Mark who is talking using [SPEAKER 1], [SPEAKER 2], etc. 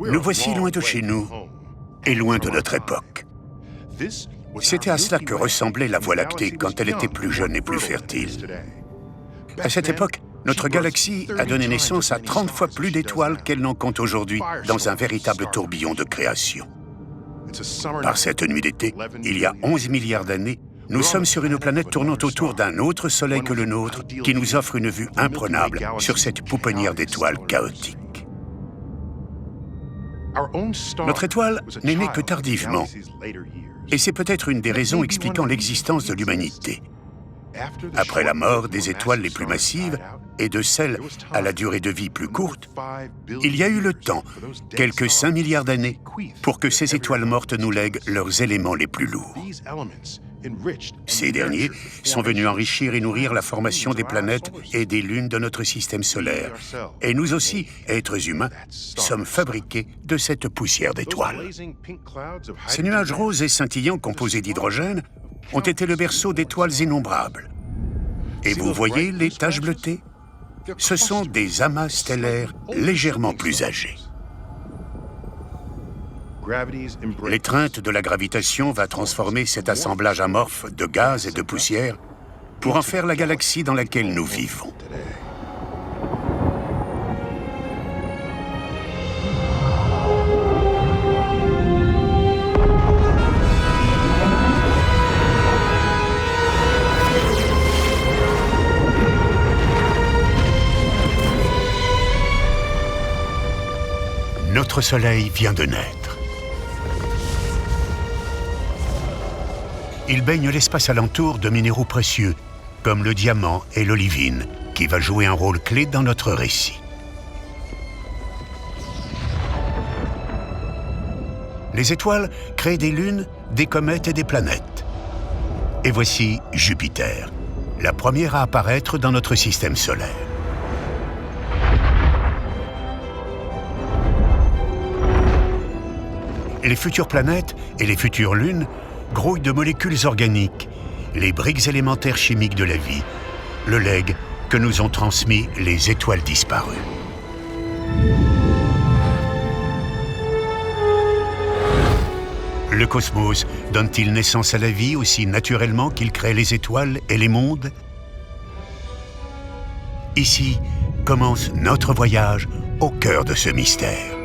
[SPEAKER 1] Nous voici loin de chez nous et loin de notre époque. C'était à cela que ressemblait la Voie lactée quand elle était plus jeune et plus fertile. À cette époque, notre galaxie a donné naissance à 30 fois plus d'étoiles qu'elle n'en compte aujourd'hui dans un véritable tourbillon de création. Par cette nuit d'été, il y a 11 milliards d'années, nous sommes sur une planète tournant autour d'un autre soleil que le nôtre qui nous offre une vue imprenable sur cette pouponnière d'étoiles chaotiques. Notre étoile n'est née que tardivement, et c'est peut-être une des raisons expliquant l'existence de l'humanité. Après la mort des étoiles les plus massives et de celles à la durée de vie plus courte, il y a eu le temps, quelques 5 milliards d'années, pour que ces étoiles mortes nous lèguent leurs éléments les plus lourds. Ces derniers sont venus enrichir et nourrir la formation des planètes et des lunes de notre système solaire. Et nous aussi, êtres humains, sommes fabriqués de cette poussière d'étoiles. Ces nuages roses et scintillants composés d'hydrogène ont été le berceau d'étoiles innombrables. Et vous voyez les taches bleutées? Ce sont des amas stellaires légèrement plus âgés. L'étreinte de la gravitation va transformer cet assemblage amorphe de gaz et de poussière pour en faire la galaxie dans laquelle nous vivons. Notre Soleil vient de naître. Il baigne l'espace alentour de minéraux précieux, comme le diamant et l'olivine, qui va jouer un rôle clé dans notre récit. Les étoiles créent des lunes, des comètes et des planètes. Et voici Jupiter, la première à apparaître dans notre système solaire. Les futures planètes et les futures lunes grouillent de molécules organiques, les briques élémentaires chimiques de la vie, le legs que nous ont transmis les étoiles disparues. Le cosmos donne-t-il naissance à la vie aussi naturellement qu'il crée les étoiles et les mondes? Ici commence notre voyage au cœur de ce mystère.